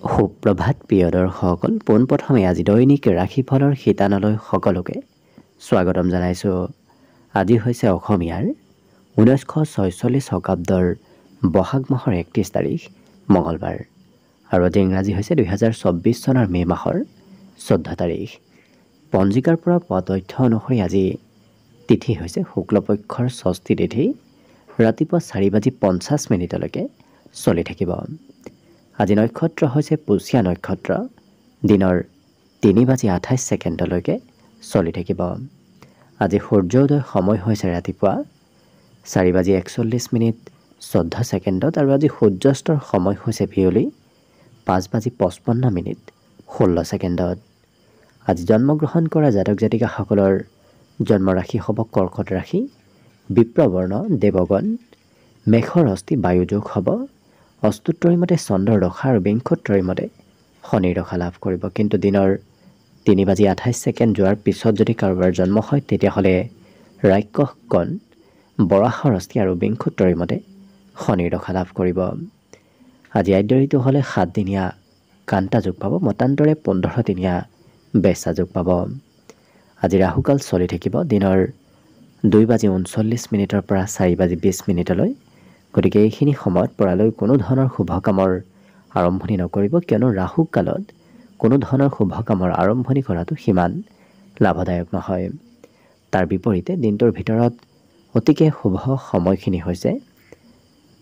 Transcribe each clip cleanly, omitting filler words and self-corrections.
সুপ্ৰভাত প্ৰিয় দৰ্শকসকল, পোনপ্ৰথমে আজি দৈনিক ৰাশিফলৰ শিতানলৈ সকলোকে স্বাগতম জনাইছোঁ। আজি হৈছে অসমীয়াৰ 1946 শকাব্দৰ বহাগ মাহৰ 31 তাৰিখ মঙলবাৰ আৰু আজি ইংৰাজী হৈছে 2024 চনৰ মে' মাহৰ 14 তাৰিখ। পঞ্জিকাৰ পৰা পোৱা তথ্য অনুসৰি আজি তিথি হৈছে শুক্লপক্ষৰ ষষ্ঠী তিথি, ৰাতিপুৱা 4:50 চলি থাকিব। আজি নক্ষত্ৰ হৈছে পুষ্যা নক্ষত্ৰ, দিনৰ 3:28 চলি থাকিব। আজি সূৰ্যোদয় সময় হৈছে ৰাতিপুৱা 4:41 আৰু আজি সূৰ্যাস্তৰ সময় হৈছে বিয়লি 5:55 আজি জন্মগ্ৰহণ কৰা জাতক জাতিকাসকলৰ জন্মৰাশি হ'ব কৰ্কট ৰাশি, বিপ্ৰবৰ্ণ দেৱগণ, মেষৰ অস্থি বায়ুযোগ হ'ব, অস্তুত্তৰী মতে চন্দ্ৰৰ দশা আৰু বিংশোত্তৰী মতে শনিৰ দশা লাভ কৰিব। কিন্তু দিনৰ 3:28 যোৱাৰ পিছত যদি কাৰোবাৰ জন্ম হয় তেতিয়াহ'লে ৰাক্ষসগণ বৰাহৰ অস্থি আৰু বিংশোত্তৰী মতে শনিৰ দশা লাভ কৰিব। আজি আদ্যৰিটো হ'লে 7 দিনীয়া কান্তা যোগ পাব, মতান্তৰে 15 দিনীয়া বেচা যোগ পাব। আজি ৰাহুকাল চলি থাকিব দিনৰ 2:39 পৰা 4:20। গতিকে এইখিনি সময়ত পৰালৈ কোনো ধৰণৰ শুভ কামৰ আৰম্ভণি নকৰিব, কিয়নো ৰাহু কালত কোনো ধৰণৰ শুভ কামৰ আৰম্ভণি কৰাটো সিমান লাভদায়ক নহয়। তাৰ বিপৰীতে দিনটোৰ ভিতৰত অতিকে শুভ সময়খিনি হৈছে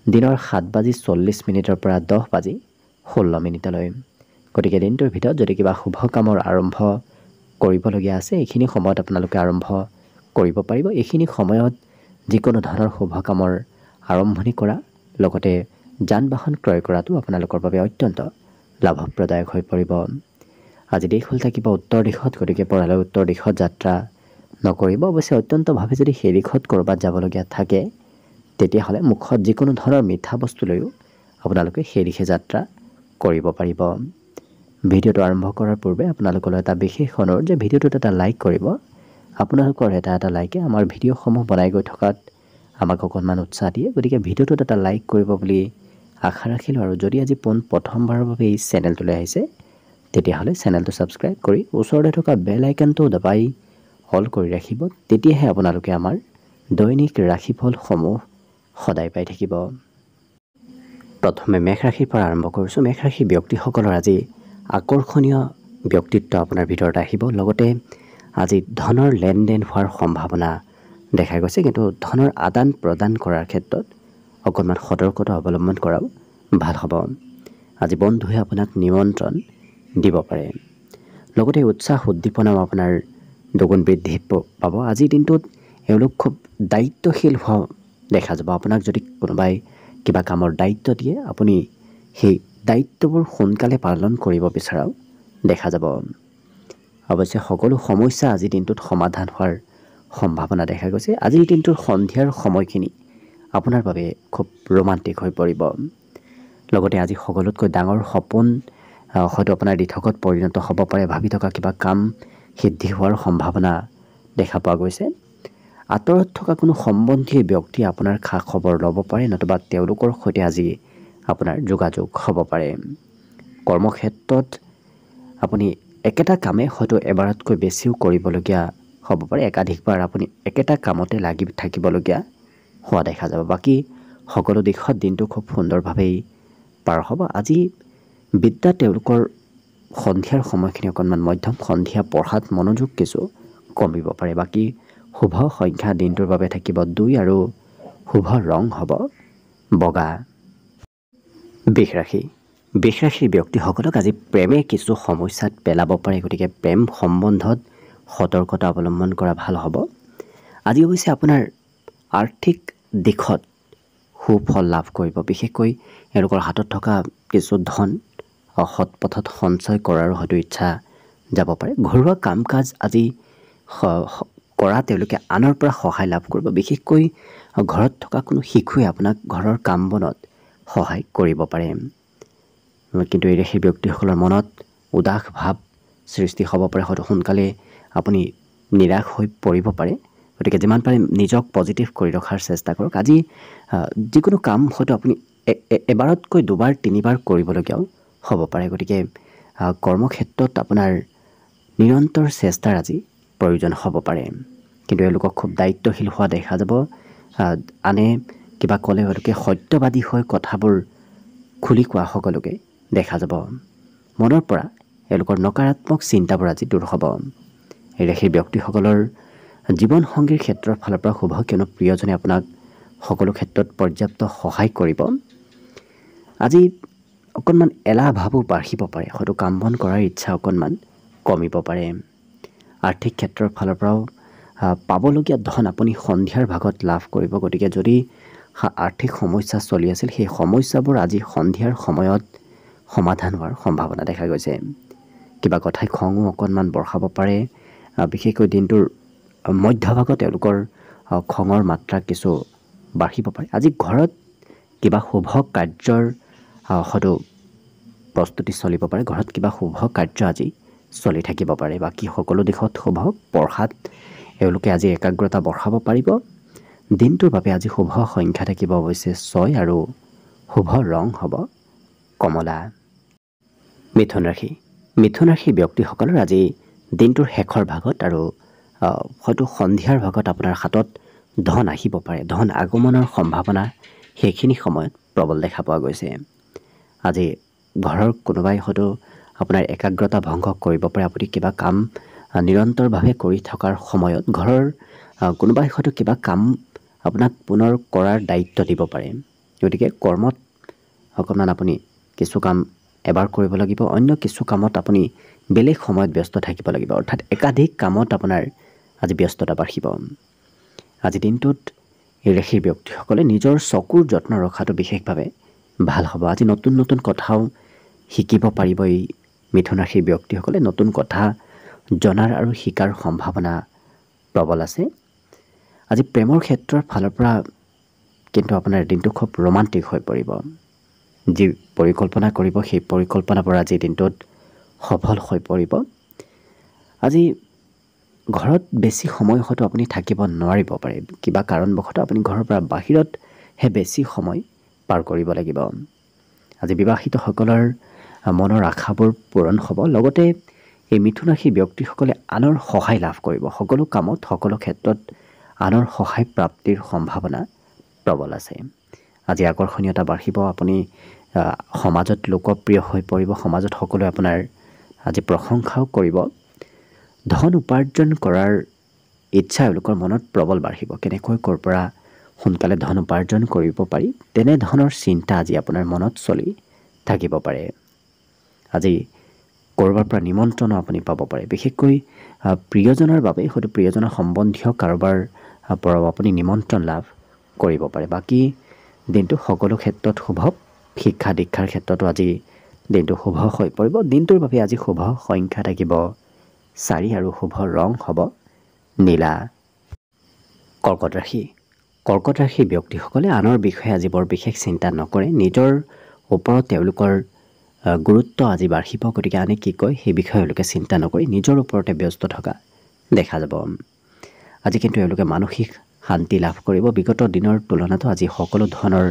দিনৰ 7:40 পৰা 10:16। গতিকে দিনটোৰ ভিতৰত যদি কিবা শুভ কামৰ আৰম্ভ কৰিবলগীয়া আছে এইখিনি সময়ত আপোনালোকে আৰম্ভ কৰিব পাৰিব। এইখিনি সময়ত যিকোনো ধৰণৰ শুভ কামৰ আৰম্ভণি কৰা, লগতে যান বাহন ক্ৰয় কৰাটো আপোনালোকৰ বাবে অত্যন্ত লাভপ্ৰদায়ক হৈ পৰিব। আজি দিশ হ'ল থাকিব উত্তৰ দিশত, গতিকে পৰালৈ উত্তৰ দিশত যাত্ৰা নকৰিব। অৱশ্যে অত্যন্তভাৱে যদি সেই দিশত ক'ৰবাত যাবলগীয়া থাকে তেতিয়াহ'লে মুখত যিকোনো ধৰণৰ মিঠা বস্তু লৈও আপোনালোকে সেই দিশে যাত্ৰা কৰিব পাৰিব। ভিডিঅ'টো আৰম্ভ কৰাৰ পূৰ্বে আপোনালোকলৈ এটা বিশেষ অনুৰোধ যে ভিডিঅ'টোত এটা লাইক কৰিব। আপোনালোকৰ এটা লাইকে আমাৰ ভিডিঅ'সমূহ বনাই গৈ থকাত আমাক অকণমান উৎসাহ দিয়ে। গতিকে ভিডিঅ'টোত এটা লাইক কৰিব বুলি আশা ৰাখিলোঁ। আৰু যদি আজি প্ৰথমবাৰৰ বাবে এই চেনেলটোলৈ আহিছে তেতিয়াহ'লে চেনেলটো ছাবস্ক্ৰাইব কৰি ওচৰতে থকা বেল আইকনটো দবাই অল কৰি ৰাখিব। তেতিয়াহে আপোনালোকে আমাৰ দৈনিক ৰাশিফলসমূহ সদায় পাই থাকিব। প্ৰথমে মেষ ৰাশিৰ পৰা আৰম্ভ কৰিছোঁ। মেষ ৰাশিৰ ব্যক্তিসকলৰ আজি আকৰ্ষণীয় ব্যক্তিত্ব আপোনাৰ ভিতৰত আহিব, লগতে আজি ধনৰ লেনদেন হোৱাৰ সম্ভাৱনা দেখা গৈছে, কিন্তু ধনৰ আদান প্ৰদান কৰাৰ ক্ষেত্ৰত অকণমান সতৰ্কতা অৱলম্বন কৰাও ভাল হ'ব। আজি বন্ধুৱে আপোনাক নিমন্ত্ৰণ দিব পাৰে, লগতে উৎসাহ উদ্দীপনাও আপোনাৰ দুগুণ বৃদ্ধি পাব। আজিৰ দিনটোত এওঁলোক খুব দায়িত্বশীল হোৱা দেখা যাব। আপোনাক যদি কোনোবাই কিবা কামৰ দায়িত্ব দিয়ে আপুনি সেই দায়িত্ববোৰ সোনকালে পালন কৰিব বিচৰাও দেখা যাব। অৱশ্যে সকলো সমস্যা আজিৰ দিনটোত সমাধান হোৱাৰ সম্ভাৱনা দেখা গৈছে। আজিৰ দিনটোৰ সন্ধিয়াৰ সময়খিনি আপোনাৰ বাবে খুব ৰোমান্টিক হৈ পৰিব। লগতে আজি সকলোতকৈ ডাঙৰ সপোন হয়তো আপোনাৰ দিঠকত পৰিণত হ'ব পাৰে। ভাবি থকা কিবা কাম সিদ্ধি হোৱাৰ সম্ভাৱনা দেখা পোৱা গৈছে। আঁতৰত থকা কোনো সম্বন্ধীয় ব্যক্তি আপোনাৰ খা খবৰ ল'ব পাৰে, নতুবা তেওঁলোকৰ সৈতে আজি আপোনাৰ যোগাযোগ হ'ব পাৰে। কৰ্মক্ষেত্ৰত আপুনি একেটা কামে হয়তো এবাৰতকৈ বেছিও কৰিবলগীয়া হ'ব পাৰে। একাধিকবাৰ আপুনি একেটা কামতে লাগি থাকিবলগীয়া হোৱা দেখা যাব। বাকী সকলো দিশত দিনটো খুব সুন্দৰভাৱেই পাৰ হ'ব। আজি বিদ্যাত তেওঁলোকৰ সন্ধিয়াৰ সময়খিনি অকণমান মধ্যম, সন্ধিয়া পঢ়াত মনোযোগ কিছু কমিব পাৰে। বাকী শুভ সংখ্যা দিনটোৰ বাবে থাকিব 2 আৰু শুভ ৰং হ'ব বগা। বৃষ ৰাশি ব্যক্তিসকলক আজি প্ৰেমে কিছু সমস্যাত পেলাব পাৰে, গতিকে প্ৰেম সম্বন্ধত সতৰ্কতা অৱলম্বন কৰা ভাল হ'ব। আজি অৱশ্যে আপোনাৰ আৰ্থিক দিশত সুফল লাভ কৰিব। বিশেষকৈ এওঁলোকৰ হাতত থকা কিছু ধন সৎ পথত সঞ্চয় কৰাৰো হয়তো ইচ্ছা যাব পাৰে। ঘৰুৱা কাম কাজ আজি কৰা তেওঁলোকে আনৰ পৰা সহায় লাভ কৰিব। বিশেষকৈ ঘৰত থকা কোনো শিশুৱে আপোনাক ঘৰৰ কাম বনত সহায় কৰিব পাৰে। কিন্তু এই ৰাশিৰ ব্যক্তিসকলৰ মনত উদাস ভাৱ সৃষ্টি হ'ব পাৰে, হয়তো সোনকালে আপুনি নিৰাশ হৈ পৰিব পাৰে। গতিকে যিমান পাৰে নিজক পজিটিভ কৰি ৰখাৰ চেষ্টা কৰক। আজি যিকোনো কাম হয়তো আপুনি এবাৰতকৈ দুবাৰ তিনিবাৰ কৰিবলগীয়াও হ'ব পাৰে। গতিকে কৰ্মক্ষেত্ৰত আপোনাৰ নিৰন্তৰ চেষ্টাৰ আজি প্ৰয়োজন হ'ব পাৰে। কিন্তু এওঁলোকক খুব দায়িত্বশীল হোৱা দেখা যাব। আনে কিবা ক'লে এওঁলোকে সত্যবাদী হৈ কথাবোৰ খুলি কোৱা সকলোকে দেখা যাব। মনৰ পৰা এওঁলোকৰ নকাৰাত্মক চিন্তাবোৰ আজি দূৰ হ'ব। এই ৰাশিৰ ব্যক্তিসকলৰ জীৱনসংগীৰ ক্ষেত্ৰৰ ফালৰ পৰা শুভ, কিয়নো প্ৰিয়জনে আপোনাক সকলো ক্ষেত্ৰত পৰ্যাপ্ত সহায় কৰিব। আজি অকণমান এলাহ ভাবো বাঢ়িব পাৰে, হয়তো কাম বন কৰাৰ ইচ্ছা অকণমান কমিব পাৰে। আৰ্থিক ক্ষেত্ৰৰ ফালৰ পৰাও পাবলগীয়া ধন আপুনি সন্ধিয়াৰ ভাগত লাভ কৰিব। গতিকে যদি আৰ্থিক সমস্যা চলি আছিল, সেই সমস্যাবোৰ আজি সন্ধিয়াৰ সময়ত সমাধান হোৱাৰ সম্ভাৱনা দেখা গৈছে। কিবা কথাই খঙো অকণমান বঢ়াব পাৰে। বিশেষকৈ দিনটোৰ মধ্যভাগত তেওঁলোকৰ খঙৰ মাত্ৰা কিছু বাঢ়িব পাৰে। আজি ঘৰত কিবা শুভ কাৰ্যৰ হয়তো প্ৰস্তুতি চলিব পাৰে। ঘৰত কিবা শুভ কাৰ্য আজি চলি থাকিব পাৰে। বাকী সকলো দিশত শুভ। পঢ়াত এওঁলোকে আজি একাগ্ৰতা বঢ়াব পাৰিব। দিনটোৰ বাবে আজি শুভ সংখ্যা থাকিব অৱশ্যে 6 আৰু শুভ ৰং হ'ব কমলা। মিথুন ৰাশি। মিথুন ৰাশি ব্যক্তিসকলৰ আজি দিনটোৰ শেষৰ ভাগত আৰু হয়তো সন্ধিয়াৰ ভাগত আপোনাৰ হাতত ধন আহিব পাৰে। ধন আগমনৰ সম্ভাৱনা সেইখিনি সময়ত প্ৰবল দেখা পোৱা গৈছে। আজি ঘৰৰ কোনোবাই হয়তো আপোনাৰ একাগ্ৰতা ভংগ কৰিব পাৰে। আপুনি কিবা কাম নিৰন্তৰভাৱে কৰি থকাৰ সময়ত ঘৰৰ কোনোবাই হয়তো কিবা কাম আপোনাক পুনৰ কৰাৰ দায়িত্ব দিব পাৰে। গতিকে কৰ্মত অকণমান আপুনি কিছু কাম এবাৰ কৰিব লাগিব, অন্য কিছু কামত আপুনি বেলেগ সময়ত ব্যস্ত থাকিব লাগিব। অৰ্থাৎ একাধিক কামত আপোনাৰ আজি ব্যস্ততা বাঢ়িব। আজি দিনটোত এই ৰাশিৰ ব্যক্তিসকলে নিজৰ চকুৰ যত্ন ৰখাটো বিশেষভাৱে ভাল হ'ব। আজি নতুন নতুন কথাও শিকিব পাৰিব এই মিথুন ৰাশিৰ ব্যক্তিসকলে। নতুন কথা জনাৰ আৰু শিকাৰ সম্ভাৱনা প্ৰবল আছে। আজি প্ৰেমৰ ক্ষেত্ৰৰ ফালৰ পৰা কিন্তু আপোনাৰ দিনটো খুব ৰোমান্টিক হৈ পৰিব। যি পৰিকল্পনা কৰিব সেই পৰিকল্পনাবোৰ আজি দিনটোত সফল হৈ পৰিব। আজি ঘৰত বেছি সময় হয়তো আপুনি থাকিব নোৱাৰিব পাৰে। কিবা কাৰণবশতঃ আপুনি ঘৰৰ পৰা বাহিৰতহে বেছি সময় পাৰ কৰিব লাগিব। আজি বিবাহিতসকলৰ মনৰ আশাবোৰ পূৰণ হ'ব। লগতে এই মিথুন ৰাশি ব্যক্তিসকলে আনৰ সহায় লাভ কৰিব। সকলো কামত সকলো ক্ষেত্ৰত আনৰ সহায় প্ৰাপ্তিৰ সম্ভাৱনা প্ৰবল আছে। আজি আকৰ্ষণীয়তা বাঢ়িব। আপুনি সমাজত লোকপ্ৰিয় হৈ পৰিব। সমাজত সকলোৱে আপোনাৰ আজি প্ৰশংসাও কৰিব। ধন উপাৰ্জন কৰাৰ ইচ্ছা এওঁলোকৰ মনত প্ৰবল বাঢ়িব। কেনেকৈ ক'ৰ পৰা সোনকালে ধন উপাৰ্জন কৰিব পাৰি, তেনেধৰণৰ চিন্তা আজি আপোনাৰ মনত চলি থাকিব পাৰে। আজি ক'ৰবাৰ পৰা নিমন্ত্ৰণো আপুনি পাব পাৰে। বিশেষকৈ প্ৰিয়জনৰ বাবে হয়তো প্ৰিয়জনৰ সম্বন্ধীয় কাৰোবাৰ পৰাও আপুনি নিমন্ত্ৰণ লাভ কৰিব পাৰে। বাকী দিনটো সকলো ক্ষেত্ৰত শুভ। শিক্ষা দীক্ষাৰ ক্ষেত্ৰতো আজি দিনটো শুভ হৈ পৰিব। দিনটোৰ বাবে আজি শুভ সংখ্যা থাকিব 4 আৰু শুভ ৰং হ'ব নীলা। কৰ্কট ৰাশি। কৰ্কট ৰাশিৰ ব্যক্তিসকলে আনৰ বিষয়ে আজি বৰ বিশেষ চিন্তা নকৰে। নিজৰ ওপৰত তেওঁলোকৰ গুৰুত্ব আজি বাঢ়িব। গতিকে আনে কি কয় সেই বিষয়ে এওঁলোকে চিন্তা নকৰি নিজৰ ওপৰতে ব্যস্ত থকা দেখা যাব। আজি কিন্তু এওঁলোকে মানসিক শান্তি লাভ কৰিব। বিগত দিনৰ তুলনাতো আজি সকলো ধৰণৰ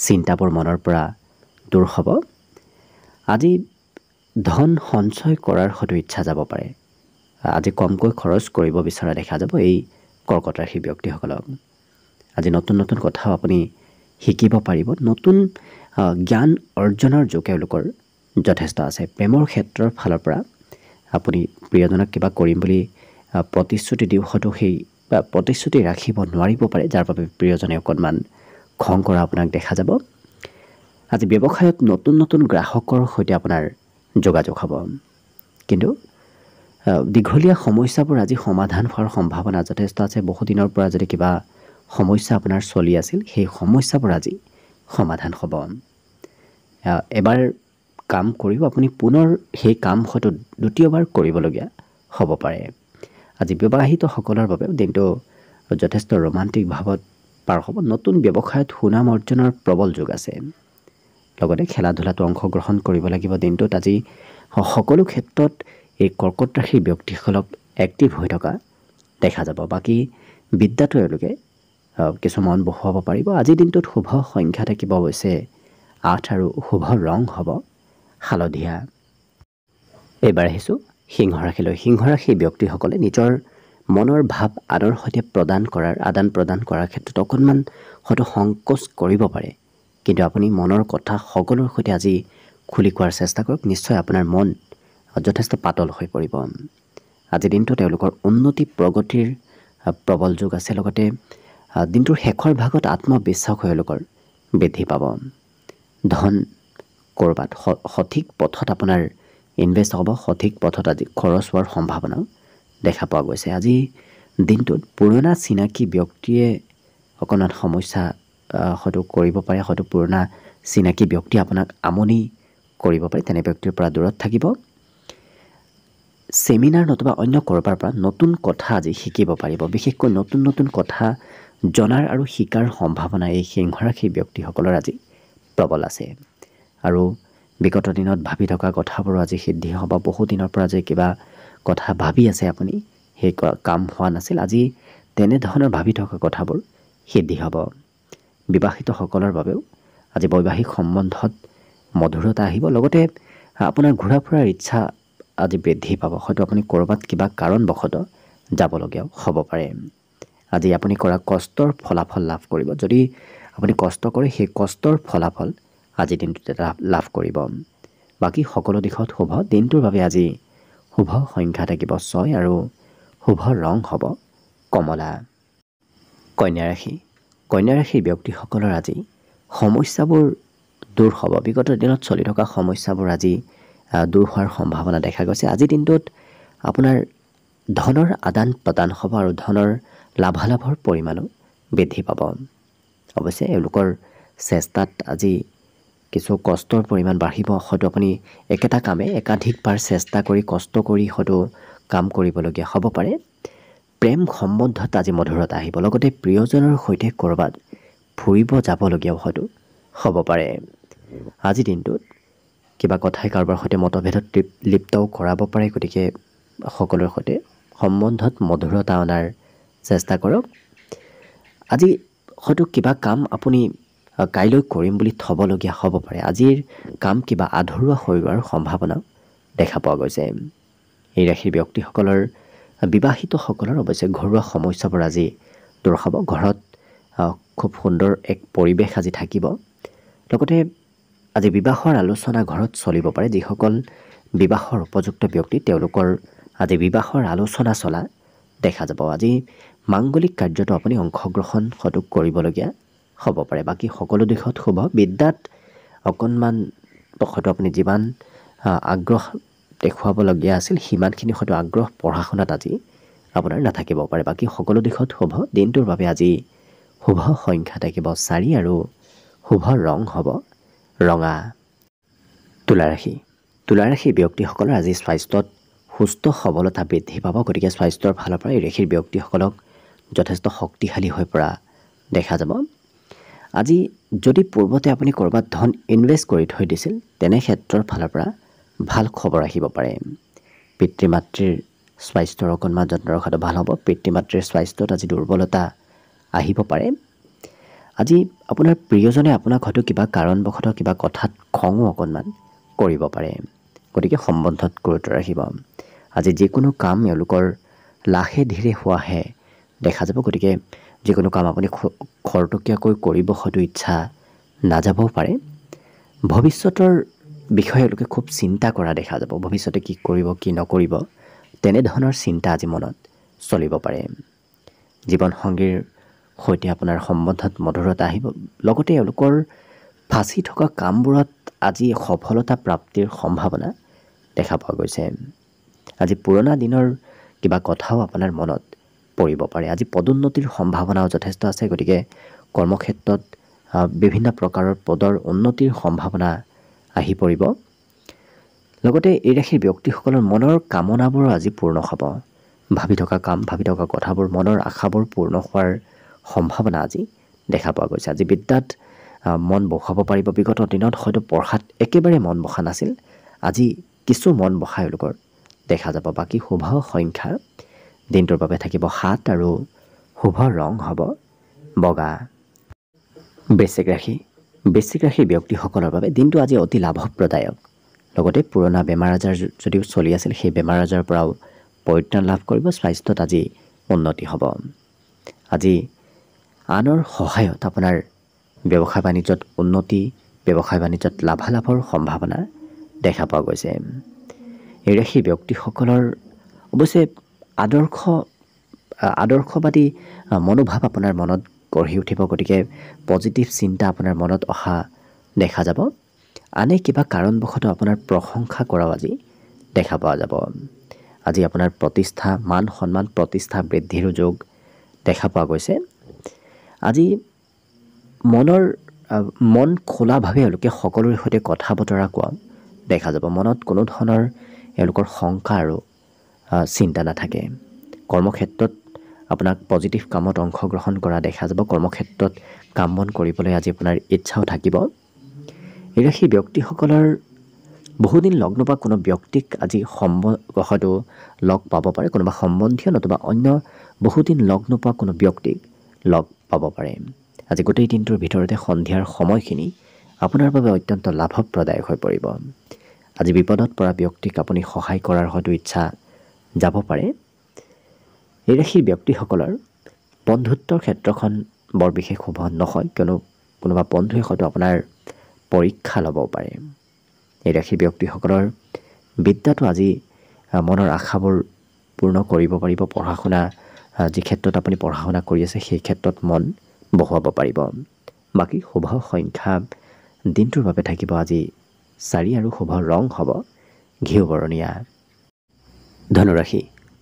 চিন্তাবোৰ মনৰ পৰা দূৰ হ'ব। আজি ধন সঞ্চয় কৰাৰ হয়তো ইচ্ছা যাব পাৰে। আজি কমকৈ খৰচ কৰিব বিচৰা দেখা যাব এই কৰ্কট ৰাশিৰ ব্যক্তিসকলক। আজি নতুন নতুন কথাও আপুনি শিকিব পাৰিব। নতুন জ্ঞান অৰ্জনৰ যোগ এওঁলোকৰ যথেষ্ট আছে। প্ৰেমৰ ক্ষেত্ৰৰ ফালৰ পৰা আপুনি প্ৰিয়জনক কিবা কৰিম বুলি প্ৰতিশ্ৰুতি দিও হয়তো সেই প্ৰতিশ্ৰুতি ৰাখিব নোৱাৰিব পাৰে, যাৰ বাবে প্ৰিয়জনে অকণমান খং কৰা আপোনাক দেখা যাব। আজি ব্যৱসায়ত নতুন নতুন গ্ৰাহকৰ সৈতে আপোনাৰ যোগাযোগ হ'ব। কিন্তু দীঘলীয়া সমস্যাবোৰ আজি সমাধান হোৱাৰ সম্ভাৱনা যথেষ্ট আছে। বহুদিনৰ পৰা যদি কিবা সমস্যা আপোনাৰ চলি আছিল, সেই সমস্যাবোৰ আজি সমাধান হ'ব। এবাৰ কাম কৰিব আপুনি পুনৰ সেই কাম হয়তো দ্বিতীয়বাৰ কৰিবলগীয়া হ'ব পাৰে। আজি বিবাহিতসকলৰ বাবেও দিনটো যথেষ্ট ৰোমান্টিক ভাৱত পাৰ হ'ব। নতুন ব্যৱসায়ত সুনাম অৰ্জনৰ প্ৰবল যোগ আছে। লগতে খেলা ধূলাতো অংশগ্ৰহণ কৰিব লাগিব দিনটোত। আজি সকলো ক্ষেত্ৰত এই কৰ্কট ৰাশিৰ ব্যক্তিসকলক এক্টিভ হৈ থকা দেখা যাব। বাকী বিদ্যাটো এওঁলোকে কিছু মন বহুৱাব পাৰিব। আজিৰ দিনটোত শুভ সংখ্যা থাকিব অৱশ্যে 8 আৰু শুভ ৰং হ'ব হালধীয়া। এইবাৰ আহিছোঁ সিংহ ৰাশিলৈ। সিংহ ৰাশিৰ ব্যক্তিসকলে নিজৰ মনৰ ভাৱ আনৰ সৈতে আদান প্ৰদান কৰাৰ ক্ষেত্ৰত অকণমান হয়তো সংকোচ কৰিব পাৰে, কিন্তু আপুনি মনৰ কথা সকলোৰে সৈতে আজি খুলি কোৱাৰ চেষ্টা কৰক। নিশ্চয় আপোনাৰ মন যথেষ্ট পাতল হৈ পৰিব। আজিৰ দিনটো তেওঁলোকৰ উন্নতি প্ৰগতিৰ প্ৰবল যোগ আছে। লগতে দিনটোৰ শেষৰ ভাগত আত্মবিশ্বাস তেওঁলোকৰ বৃদ্ধি পাব। ধন ক'ৰবাত সঠিক পথত আপোনাৰ ইনভেষ্ট হ'ব, সঠিক পথত আজি খৰচ হোৱাৰ সম্ভাৱনাও দেখা পোৱা গৈছে। আজি দিনটোত পুৰণা চিনাকি ব্যক্তিয়ে অকণমান সমস্যা হয়তো কৰিব পাৰে, হয়তো পুৰণা চিনাকি ব্যক্তিয়ে আপোনাক আমনি কৰিব পাৰে, তেনে ব্যক্তিৰ পৰা দূৰত থাকিব। ছেমিনাৰ নতুবা অন্য ক'ৰবাৰ পৰা নতুন কথা আজি শিকিব পাৰিব। বিশেষকৈ নতুন নতুন কথা জনাৰ আৰু শিকাৰ সম্ভাৱনা এই সিংহ ৰাশিৰ ব্যক্তিসকলৰ আজি প্ৰবল আছে। আৰু বিগত দিনত ভাবি থকা কথাবোৰো আজি সিদ্ধি হ'ব। বহুদিনৰ পৰা যে কিবা কথা ভাবি আছে আপুনি, সেই কাম হোৱা নাছিল, আজি তেনেধৰণৰ ভাবি থকা কথাবোৰ সিদ্ধি হ'ব। বিবাহিতসকলৰ বাবেও আজি বৈবাহিক সম্বন্ধত মধুৰতা আহিব। লগতে আপোনাৰ ঘূৰা ফুৰাৰ ইচ্ছা আজি বৃদ্ধি পাব। হয়তো আপুনি ক'ৰবাত কিবা কাৰণবশতঃ যাবলগীয়াও হ'ব পাৰে। আজি আপুনি কৰা কষ্টৰ ফলাফল লাভ কৰিব। যদি আপুনি কষ্ট কৰে, সেই কষ্টৰ ফলাফল আজিৰ দিনটোতে লাভ কৰিব। বাকী সকলো দিশত শুভ। দিনটোৰ বাবে আজি শুভ সংখ্যা থাকিব 6 আৰু শুভ ৰং হ'ব কমলা। কন্যা ৰাশি। কন্যা ৰাশিৰ ব্যক্তিসকলৰ আজি সমস্যাবোৰ দূৰ হ'ব। বিগত দিনত চলি থকা সমস্যাবোৰ আজি দূৰ হোৱাৰ সম্ভাৱনা দেখা গৈছে। আজিৰ দিনটোত আপোনাৰ ধনৰ আদান প্ৰদান হ'ব আৰু ধনৰ লাভালাভৰ পৰিমাণো বৃদ্ধি পাব। অৱশ্যে এওঁলোকৰ চেষ্টাত আজি কিছু কষ্টৰ পৰিমাণ বাঢ়িব। হয়তো আপুনি একেটা কামে একাধিকবাৰ চেষ্টা কৰি কষ্ট কৰি হয়তো কাম কৰিবলগীয়া হ'ব পাৰে। প্ৰেম সম্বন্ধত আজি মধুৰতা আহিব। লগতে প্ৰিয়জনৰ সৈতে ক'ৰবাত ফুৰিব যাবলগীয়াও হয়তো হ'ব পাৰে। আজিৰ দিনটোত কিবা কথাই কাৰোবাৰ সৈতে মতভেদত লিপ্তও কৰাব পাৰে। গতিকে সকলোৰে সৈতে সম্বন্ধত মধুৰতা অনাৰ চেষ্টা কৰক। আজি হয়তো কিবা কাম আপুনি কাইলৈ কৰিম বুলি থ'বলগীয়া হ'ব পাৰে। আজিৰ কাম কিবা আধৰুৱা হৈ যোৱাৰ সম্ভাৱনাও দেখা পোৱা গৈছে। এই ৰাশিৰ ব্যক্তিসকলৰ বিবাহিতসকলৰ অৱশ্যে ঘৰুৱা সমস্যাবোৰ আজি দূৰ হ'ব। ঘৰত খুব সুন্দৰ এক পৰিৱেশ আজি থাকিব। লগতে আজি বিবাহৰ আলোচনা ঘৰত চলিব পাৰে। যিসকল বিবাহৰ উপযুক্ত ব্যক্তি, তেওঁলোকৰ আজি বিবাহৰ আলোচনা চলা দেখা যাব। আজি মাংগলিক কাৰ্যতো আপুনি অংশগ্ৰহণ হয়তো কৰিবলগীয়া হ'ব পাৰে। বাকী সকলো দিশত শুভ। বিদ্যাত অকণমান হয়তো আপুনি যিমান আগ্ৰহ দেখুৱাবলগীয়া আছিল, সিমানখিনি হয়তো আগ্ৰহ পঢ়া শুনাত আজি আপোনাৰ নাথাকিব পাৰে। বাকী সকলো দিশত শুভ। দিনটোৰ বাবে আজি শুভ সংখ্যা থাকিব 4 আৰু শুভ ৰং হ'ব ৰঙা। তুলা ৰাশি। তুলা ৰাশিৰ ব্যক্তিসকলৰ আজি স্বাস্থ্যত সুস্থ সবলতা বৃদ্ধি পাব। গতিকে স্বাস্থ্যৰ ফালৰ পৰা এই ৰাশিৰ ব্যক্তিসকলক যথেষ্ট শক্তিশালী হৈ পৰা দেখা যাব। আজি যদি পূৰ্বতে আপুনি ক'ৰবাত ধন ইনভেষ্ট কৰি থৈ দিছিল, তেনে ক্ষেত্ৰৰ ফালৰ পৰা ভাল খবৰ আহিব পাৰে। পিতৃ মাতৃৰ স্বাস্থ্যৰ অকণমান যত্ন ৰখাটো ভাল হ'ব। পিতৃ মাতৃৰ স্বাস্থ্যত আজি দুৰ্বলতা আহিব পাৰে। আজি আপোনাৰ প্ৰিয়জনে আপোনাক হয়তো কিবা কাৰণবশতঃ কিবা কথাত খঙো অকণমান কৰিব পাৰে। গতিকে সম্বন্ধত গুৰুত্ব ৰাখিব। আজি যিকোনো কাম এওঁলোকৰ লাহে ধীৰে হোৱাহে দেখা যাব। গতিকে যিকোনো কাম আপুনি খৰতকীয়াকৈ কৰিব হয়তো ইচ্ছা নাযাবও পাৰে। ভৱিষ্যতৰ বিষয়ে এওঁলোকে খুব চিন্তা কৰা দেখা যাব। ভৱিষ্যতে কি কৰিব কি নকৰিব তেনেধৰণৰ চিন্তা আজি মনত চলিব পাৰে। জীৱনসংগীৰ সৈতে আপোনাৰ সম্বন্ধত মধুৰতা আহিব। লগতে এওঁলোকৰ ফাঁচি থকা কামবোৰত আজি সফলতা প্ৰাপ্তিৰ সম্ভাৱনা দেখা পোৱা গৈছে। আজি পুৰণা দিনৰ কিবা কথাও আপোনাৰ মনত পৰিব পাৰে। আজি পদোন্নতিৰ সম্ভাৱনাও যথেষ্ট আছে। গতিকে কৰ্মক্ষেত্ৰত বিভিন্ন প্ৰকাৰৰ পদৰ উন্নতিৰ সম্ভাৱনা আহি পৰিব। লগতে এই ৰাশিৰ ব্যক্তিসকলৰ মনৰ কামনাবোৰো আজি পূৰ্ণ হ'ব। ভাবি থকা কাম, ভাবি থকা কথাবোৰ, মনৰ আশাবোৰ পূৰ্ণ হোৱাৰ সম্ভাৱনা আজি দেখা পোৱা গৈছে। আজি বিদ্যাত মন বহাব পাৰিব। বিগত দিনত হয়তো পঢ়াত একেবাৰে মন বহা নাছিল, আজি কিছু মন বহাই এওঁলোকৰ দেখা যাব। বাকী শুভ সংখ্যা দিনটোৰ বাবে থাকিব 7 আৰু শুভ ৰং হ'ব বগা। বৃশ্চিক ৰাশি। বৃশ্চিক ৰাশিৰ ব্যক্তিসকলৰ বাবে দিনটো আজি অতি লাভপ্ৰদায়ক। লগতে পুৰণা বেমাৰ আজাৰ যদিও চলি আছিল সেই বেমাৰ আজাৰৰ পৰাও পৰিত্ৰাণ লাভ কৰিব। স্বাস্থ্যত আজি উন্নতি হ'ব। আজি আনৰ সহায়ত আপোনাৰ ব্যৱসায় বাণিজ্যত উন্নতি, ব্যৱসায় বাণিজ্যত লাভালাভৰ সম্ভাৱনা দেখা পোৱা গৈছে। এই ৰাশিৰ ব্যক্তিসকলৰ অৱশ্যে আদৰ্শবাদী মনোভাৱ আপোনাৰ মনত গঢ়ি উঠিব। গতিকে পজিটিভ চিন্তা আপোনাৰ মনত অহা দেখা যাব। আনে কিবা কাৰণবশতঃ আপোনাৰ প্ৰশংসা কৰাও আজি দেখা পোৱা যাব। আজি আপোনাৰ প্ৰতিষ্ঠা, মান সন্মান, প্ৰতিষ্ঠা বৃদ্ধিৰো যোগ দেখা পোৱা গৈছে। আজি মন খোলাভাৱে এওঁলোকে সকলোৰে সৈতে কথা বতৰা কোৱা দেখা যাব। মনত কোনো ধৰণৰ এওঁলোকৰ শংকা আৰু চিন্তা নাথাকে। কৰ্মক্ষেত্ৰত আপোনাক পজিটিভ কামত অংশগ্ৰহণ কৰা দেখা যাব। কৰ্মক্ষেত্ৰত কাম বন কৰিবলৈ আজি আপোনাৰ ইচ্ছাও থাকিব। এই ৰাশিৰ ব্যক্তিসকলৰ বহুদিন লগ নোপোৱা কোনো ব্যক্তিক আজি হয়তো লগ পাব পাৰে। কোনোবা সম্বন্ধীয় নতুবা অন্য বহুদিন লগ নোপোৱা কোনো ব্যক্তিক লগ পাব পাৰে। আজি গোটেই দিনটোৰ ভিতৰতে সন্ধিয়াৰ সময়খিনি আপোনাৰ বাবে অত্যন্ত লাভপ্ৰদায়ক হৈ পৰিব। আজি বিপদত পৰা ব্যক্তিক আপুনি সহায় কৰাৰ হয়তো ইচ্ছা যাব পাৰে। এই ৰাশিৰ ব্যক্তিসকলৰ বন্ধুত্বৰ ক্ষেত্ৰখন বৰ বিশেষ শুভ নহয়, কিয়নো কোনোবা বন্ধুৱে হয়তো আপোনাৰ পৰীক্ষা ল'ব পাৰে। এই ৰাশিৰ ব্যক্তিসকলৰ বিদ্যাটো আজি মনৰ আশাবোৰ পূৰ্ণ কৰিব পাৰিব। পঢ়া শুনা যি ক্ষেত্ৰত আপুনি পঢ়া শুনা কৰি আছে সেই ক্ষেত্ৰত মন বহুৱাব পাৰিব। বাকী শুভ সংখ্যা দিনটোৰ বাবে থাকিব আজি 4 আৰু শুভ ৰং হ'ব ঘিউ বৰণীয়া।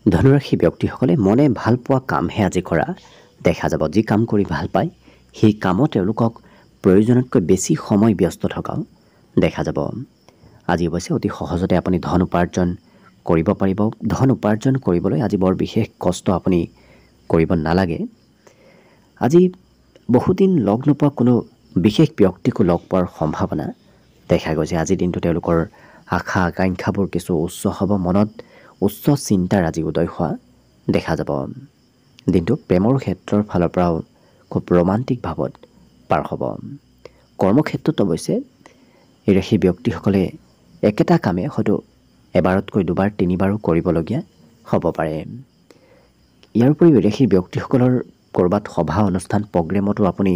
ধনুৰাশি ব্যক্তিসকলে মনে ভাল পোৱা কামহে আজি কৰা দেখা যাব। যি কাম কৰি ভাল পায় সেই কামত তেওঁলোকক প্ৰয়োজনতকৈ বেছি সময় ব্যস্ত থকাও দেখা যাব। আজি অৱশ্যে অতি সহজতে আপুনি ধন উপাৰ্জন কৰিব পাৰিব। ধন উপাৰ্জন কৰিবলৈ আজি বৰ বিশেষ কষ্ট আপুনি কৰিব নালাগে। আজি বহুদিন লগ নোপোৱা কোনো বিশেষ ব্যক্তিকো লগ পোৱাৰ সম্ভাৱনা দেখা গৈছে। আজিৰ দিনটো তেওঁলোকৰ আশা আকাংক্ষাবোৰ কিছু উচ্চ হ'ব। মনত উচ্চ চিন্তাৰ আজি উদয় হোৱা দেখা যাব। দিনটো প্ৰেমৰ ক্ষেত্ৰৰ ফালৰ পৰাও খুব ৰোমান্টিক ভাৱত পাৰ হ'ব। কৰ্মক্ষেত্ৰত অৱশ্যে এই ৰাশিৰ ব্যক্তিসকলে একেটা কামে হয়তো এবাৰতকৈ দুবাৰ তিনিবাৰো কৰিবলগীয়া হ'ব পাৰে। ইয়াৰ উপৰিও এই ৰাশিৰ ব্যক্তিসকলৰ ক'ৰবাত সভা অনুষ্ঠান প্ৰগ্ৰেমতো আপুনি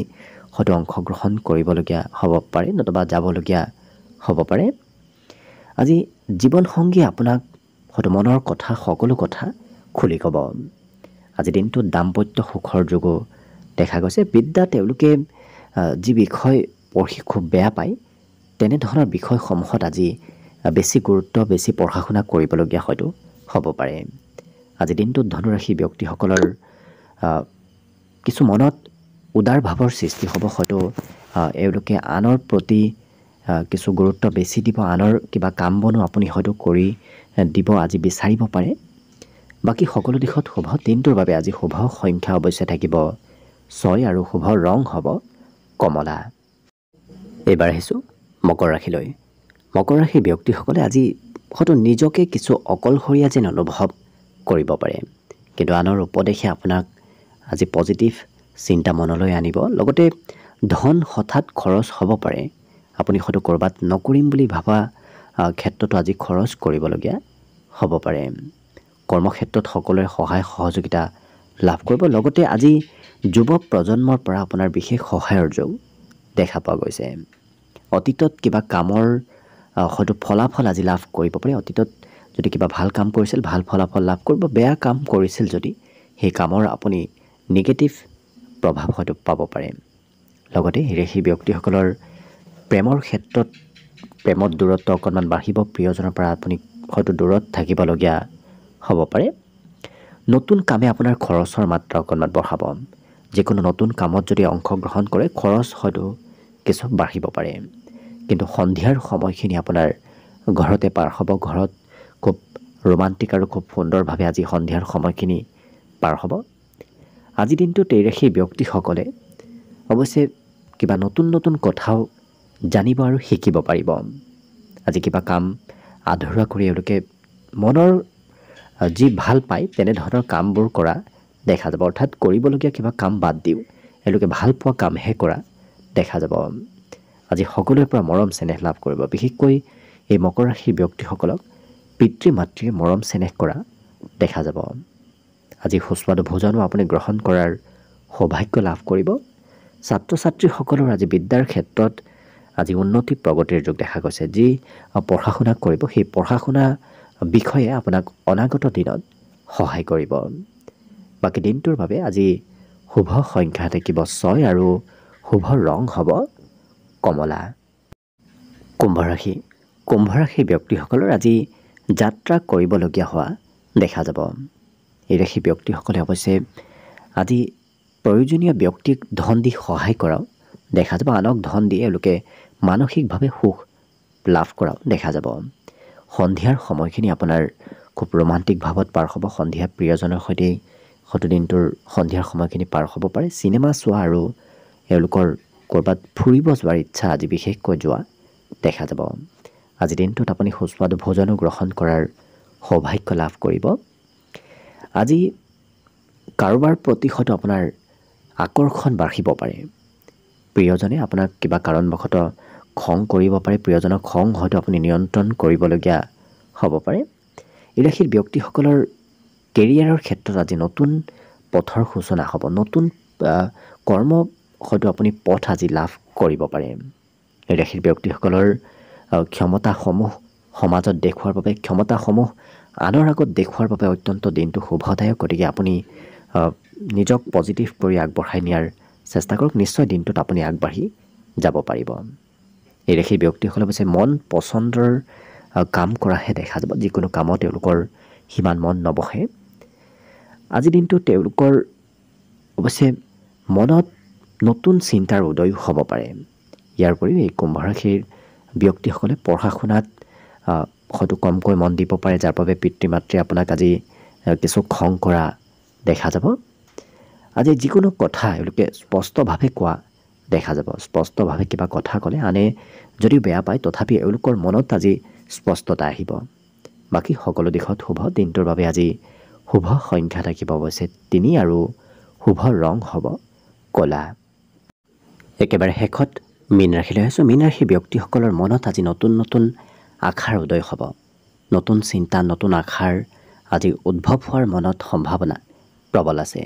হয়তো অংশগ্ৰহণ কৰিবলগীয়া হ'ব পাৰে, নতুবা যাবলগীয়া হ'ব পাৰে। আজি জীৱনসংগী আপোনাক হয়তো মনৰ কথা সকলো কথা খুলি ক'ব। আজি দিনটোত দাম্পত্য সুখৰ যোগো দেখা গৈছে। বিদ্যা তেওঁলোকে যি বিষয় পঢ়ি খুব বেয়া পায় তেনেধৰণৰ বিষয়সমূহত আজি বেছি গুৰুত্ব, বেছি পঢ়া শুনা কৰিবলগীয়া হয়তো হ'ব পাৰে। আজি দিনটোত ধনুৰাশি ব্যক্তিসকলৰ কিছু মনত উদাৰ ভাৱৰ সৃষ্টি হ'ব। হয়তো এওঁলোকে আনৰ প্ৰতি কিছু গুৰুত্ব বেছি দিব। আনৰ কিবা কাম বনো আপুনি হয়তো কৰি দিব আজি বিচাৰিব পাৰে। বাকী সকলো দিশত শুভ। দিনটোৰ বাবে আজি শুভ সংখ্যা অৱশ্যে থাকিব 6 আৰু শুভ ৰং হ'ব কমলা। এইবাৰ আহিছোঁ মকৰ ৰাশিলৈ। মকৰ ৰাশিৰ ব্যক্তিসকলে আজি হয়তো নিজকে কিছু অকলশৰীয়া যেন অনুভৱ কৰিব পাৰে, কিন্তু আনৰ উপদেশে আপোনাক আজি পজিটিভ চিন্তা মনলৈ আনিব। লগতে ধন হঠাৎ খৰচ হ'ব পাৰে। আপুনি হয়তো ক'ৰবাত নকৰিম বুলি ভাবা ক্ষেত্ৰতো আজি খৰচ কৰিবলগীয়া হ'ব পাৰে। কৰ্মক্ষেত্ৰত সকলোৰে সহায় সহযোগিতা লাভ কৰিব। লগতে আজি যুৱ প্ৰজন্মৰ পৰা আপোনাৰ বিশেষ সহায়ৰ যোগ দেখা পোৱা গৈছে। অতীতত কিবা কামৰ হয়তো ফলাফল আজি লাভ কৰিব পাৰে। অতীতত যদি কিবা ভাল কাম কৰিছিল ভাল ফলাফল লাভ কৰিব। বেয়া কাম কৰিছিল যদি সেই কামৰ আপুনি নিগেটিভ প্ৰভাৱ হয়তো পাব পাৰে। লগতে ৰাশি ব্যক্তিসকলৰ প্ৰেমৰ ক্ষেত্ৰত প্ৰেমত দূৰত্ব অকণমান বাঢ়িব। প্ৰিয়জনৰ পৰা আপুনি হয়তো দূৰত থাকিবলগীয়া হ'ব পাৰে। নতুন কামে আপোনাৰ খৰচৰ মাত্ৰা অকণমান বঢ়াব। যিকোনো নতুন কামত যদি অংশগ্ৰহণ কৰে খৰচ হয়তো কিছু বাঢ়িব পাৰে। কিন্তু সন্ধিয়াৰ সময়খিনি আপোনাৰ ঘৰতে পাৰ হ'ব। ঘৰত খুব ৰোমান্টিক আৰু খুব সুন্দৰভাৱে আজি সন্ধিয়াৰ সময়খিনি পাৰ হ'ব। আজি দিনটোত এই ৰাশিৰ ব্যক্তিসকলে অৱশ্যে কিবা নতুন নতুন কথাও জানিব আৰু শিকিব পাৰিব। আজি কিবা কাম আধৰুৱা কৰি এওঁলোকে মনৰ যি ভাল পায় তেনেধৰণৰ কামবোৰ কৰা দেখা যাব। অৰ্থাৎ কৰিবলগীয়া কিবা কাম বাদ দিও এওঁলোকে ভাল পোৱা কামহে কৰা দেখা যাব। আজি সকলোৰে পৰা মৰম চেনেহ লাভ কৰিব। বিশেষকৈ এই মকৰ ৰাশিৰ ব্যক্তিসকলক পিতৃ মাতৃৰ মৰম চেনেহ কৰা দেখা যাব। আজি সুস্বাদু ভোজনো আপুনি গ্ৰহণ কৰাৰ সৌভাগ্য লাভ কৰিব। ছাত্ৰ ছাত্ৰীসকলৰ আজি বিদ্যাৰ ক্ষেত্ৰত আজি উন্নতি প্ৰগতিৰ যুগ দেখা গৈছে। যি পঢ়া শুনা কৰিব সেই পঢ়া শুনা বিষয়ে আপোনাক অনাগত দিনত সহায় কৰিব। বাকী দিনটোৰ বাবে আজি শুভ সংখ্যা থাকিব 6 আৰু শুভ ৰং হ'ব কমলা। কুম্ভ ৰাশি ব্যক্তিসকলৰ আজি যাত্ৰা কৰিবলগীয়া হোৱা দেখা যাব। এই ৰাশি ব্যক্তিসকলে অৱশ্যে আজি প্ৰয়োজনীয় ব্যক্তিক ধন দি সহায় কৰাও দেখা যাব। আনক ধন দি এওঁলোকে মানসিকভাৱে সুখ লাভ কৰাও দেখা যাব। সন্ধিয়াৰ সময়খিনি আপোনাৰ খুব ৰোমান্টিক ভাৱত পাৰ হ'ব। সন্ধিয়া প্ৰিয়জনৰ সৈতে হয়তো দিনটোৰ সন্ধিয়াৰ সময়খিনি পাৰ হ'ব পাৰে। চিনেমা চোৱা আৰু এওঁলোকৰ ক'ৰবাত ফুৰিব যোৱাৰ ইচ্ছা আজি বিশেষকৈ যোৱা দেখা যাব। আজি দিনটোত আপুনি সুস্বাদু ভোজনো গ্ৰহণ কৰাৰ সৌভাগ্য লাভ কৰিব। আজি কাৰোবাৰ প্ৰতি হয়তো আপোনাৰ আকৰ্ষণ বাঢ়িব পাৰে। প্ৰিয়জনে আপোনাক কিবা কাৰণবশতঃ খং কৰিব পাৰে। প্ৰিয়জনক খং হয়তো আপুনি নিয়ন্ত্ৰণ কৰিবলগীয়া হ'ব পাৰে। এই ৰাশিৰ ব্যক্তিসকলৰ কেৰিয়াৰৰ ক্ষেত্ৰত আজি নতুন পথৰ সূচনা হ'ব। নতুন কৰ্ম হয়তো আপুনি পথ আজি লাভ কৰিব পাৰে। এই ৰাশিৰ ব্যক্তিসকলৰ ক্ষমতাসমূহ সমাজত দেখুওৱাৰ বাবে, ক্ষমতাসমূহ আনৰ আগত দেখুওৱাৰ বাবে অত্যন্ত দিনটো শুভদায়ক। গতিকে আপুনি নিজক পজিটিভ কৰি আগবঢ়াই নিয়াৰ চেষ্টা কৰক। নিশ্চয় দিনটোত আপুনি আগবাঢ়ি যাব পাৰিব। এই ৰাশিৰ ব্যক্তিসকলে অৱশ্যে মন পচন্দৰ কাম কৰাহে দেখা যাব। যিকোনো কামত তেওঁলোকৰ সিমান মন নবহে। আজি দিনটো তেওঁলোকৰ অৱশ্যে মনত নতুন চিন্তাৰ উদয় হ'ব পাৰে। ইয়াৰ উপৰিও এই কুম্ভ ৰাশিৰ ব্যক্তিসকলে পঢ়া শুনাত হয়তো কমকৈ মন দিব পাৰে, যাৰ বাবে পিতৃ মাতৃয়ে আপোনাক আজি কিছু খং কৰা দেখা যাব। আজি যিকোনো কথা এওঁলোকে স্পষ্টভাৱে কোৱা দেখা যাব। স্পষ্টভাৱে কিবা কথা ক'লে আনে যদিও বেয়া পায়, তথাপি এওঁলোকৰ মনত আজি স্পষ্টতা আহিব। বাকী সকলো দিশত শুভ। দিনটোৰ বাবে আজি শুভ সংখ্যা থাকিব অৱশ্যে 3 আৰু শুভ ৰং হ'ব ক'লা। একেবাৰে শেষত মীন ৰাশিলৈ আহিছোঁ। মীন ৰাশিৰ ব্যক্তিসকলৰ মনত আজি নতুন নতুন আশাৰ উদয় হ'ব। নতুন চিন্তা, নতুন আশাৰ আজি উদ্ভৱ হোৱাৰ মনত সম্ভাৱনা প্ৰবল আছে।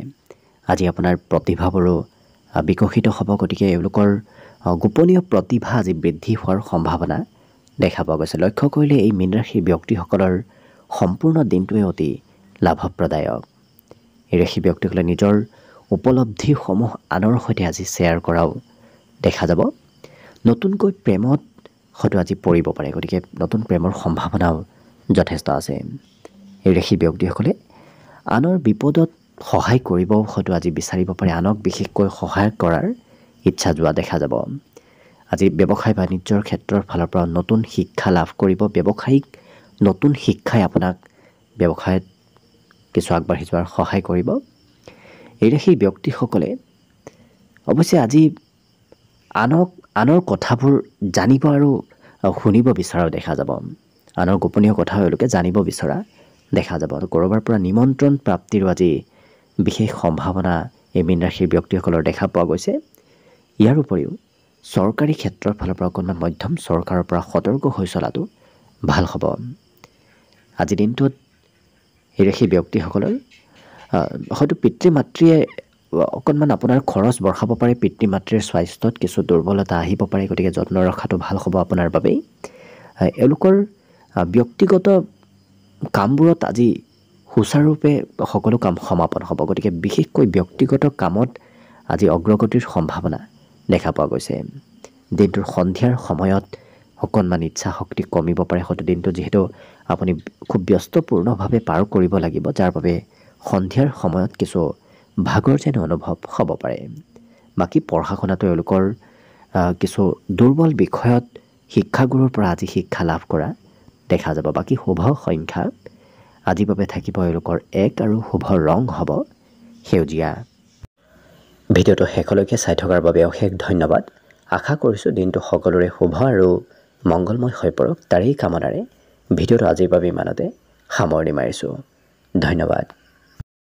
আজি আপোনাৰ প্ৰতিভাবোৰো বিকশিত হ'ব। গতিকে এওঁলোকৰ গোপনীয় প্ৰতিভা আজি বৃদ্ধি হোৱাৰ সম্ভাৱনা দেখা পোৱা গৈছে। লক্ষ্য কৰিলে এই মীন ৰাশিৰ ব্যক্তিসকলৰ সম্পূৰ্ণ দিনটোৱে অতি লাভপ্ৰদায়ক। এই ৰাশিৰ ব্যক্তিসকলে নিজৰ উপলব্ধিসমূহ আনৰ সৈতে আজি শ্বেয়াৰ কৰাও দেখা যাব। নতুনকৈ প্ৰেমত হয়তো আজি পৰিব পাৰে। গতিকে নতুন প্ৰেমৰ সম্ভাৱনাও যথেষ্ট আছে। এই ৰাশিৰ ব্যক্তিসকলে আনৰ বিপদত সহায় কৰিব হয়তো আজি বিচাৰিব পাৰে। আনক বিশেষকৈ সহায় কৰাৰ ইচ্ছা যোৱা দেখা যাব। আজি ব্যৱসায় বাণিজ্যৰ ক্ষেত্ৰৰ ফালৰ পৰা নতুন শিক্ষা লাভ কৰিব। ব্যৱসায়িক নতুন শিক্ষাই আপোনাক ব্যৱসায়ত কিছু আগবাঢ়ি যোৱাৰ সহায় কৰিব। এই ৰাশিৰ ব্যক্তিসকলে অৱশ্যে আজি আনৰ কথাবোৰ জানিব আৰু শুনিব বিচৰাও দেখা যাব। আনৰ গোপনীয় কথা এওঁলোকে জানিব বিচৰা দেখা যাব। ক'ৰবাৰ পৰা নিমন্ত্ৰণ প্ৰাপ্তিৰো আজি বিশেষ সম্ভাৱনা এই মীন ৰাশিৰ ব্যক্তিসকলৰ দেখা পোৱা গৈছে। ইয়াৰ উপৰিও চৰকাৰী ক্ষেত্ৰৰ ফালৰ পৰা অকণমান মধ্যম, চৰকাৰৰ পৰা সতৰ্ক হৈ চলাটো ভাল হ'ব। আজি দিনটোত এই ৰাশিৰ ব্যক্তিসকলৰ হয়তো পিতৃ মাতৃয়ে অকণমান আপোনাৰ খৰচ বঢ়াব পাৰে। পিতৃ মাতৃৰ স্বাস্থ্যত কিছু দুৰ্বলতা আহিব পাৰে। গতিকে যত্ন ৰখাটো ভাল হ'ব আপোনাৰ বাবেই। এওঁলোকৰ ব্যক্তিগত কামবোৰত আজি সুচাৰুৰূপে সকলো কাম সমাপন হ'ব। গতিকে বিশেষকৈ ব্যক্তিগত কামত আজি অগ্ৰগতিৰ সম্ভাৱনা দেখা পোৱা গৈছে। দিনটোৰ সন্ধিয়াৰ সময়ত অকণমান ইচ্ছা শক্তি কমিব পাৰে। হয়তো দিনটো যিহেতু আপুনি খুব ব্যস্তপূৰ্ণভাৱে পাৰ কৰিব লাগিব, যাৰ বাবে সন্ধিয়াৰ সময়ত কিছু ভাগৰ যেন অনুভৱ হ'ব পাৰে। বাকী পঢ়া শুনাটো এওঁলোকৰ কিছু দুৰ্বল বিষয়ত শিক্ষাগুৰুৰ পৰা আজি শিক্ষা লাভ কৰা দেখা যাব। বাকী শুভ সংখ্যা আজিৰ বাবে থাকিব এওঁলোকৰ 1 আৰু শুভ ৰং হ'ব সেউজীয়া। ভিডিঅ'টো শেষলৈকে চাই থকাৰ বাবে অশেষ ধন্যবাদ। আশা কৰিছোঁ দিনটো সকলোৰে শুভ আৰু মংগলময় হৈ পৰক। তাৰেই কামনাৰে ভিডিঅ'টো আজিৰ বাবে ইমানতে সামৰণি মাৰিছোঁ। ধন্যবাদ।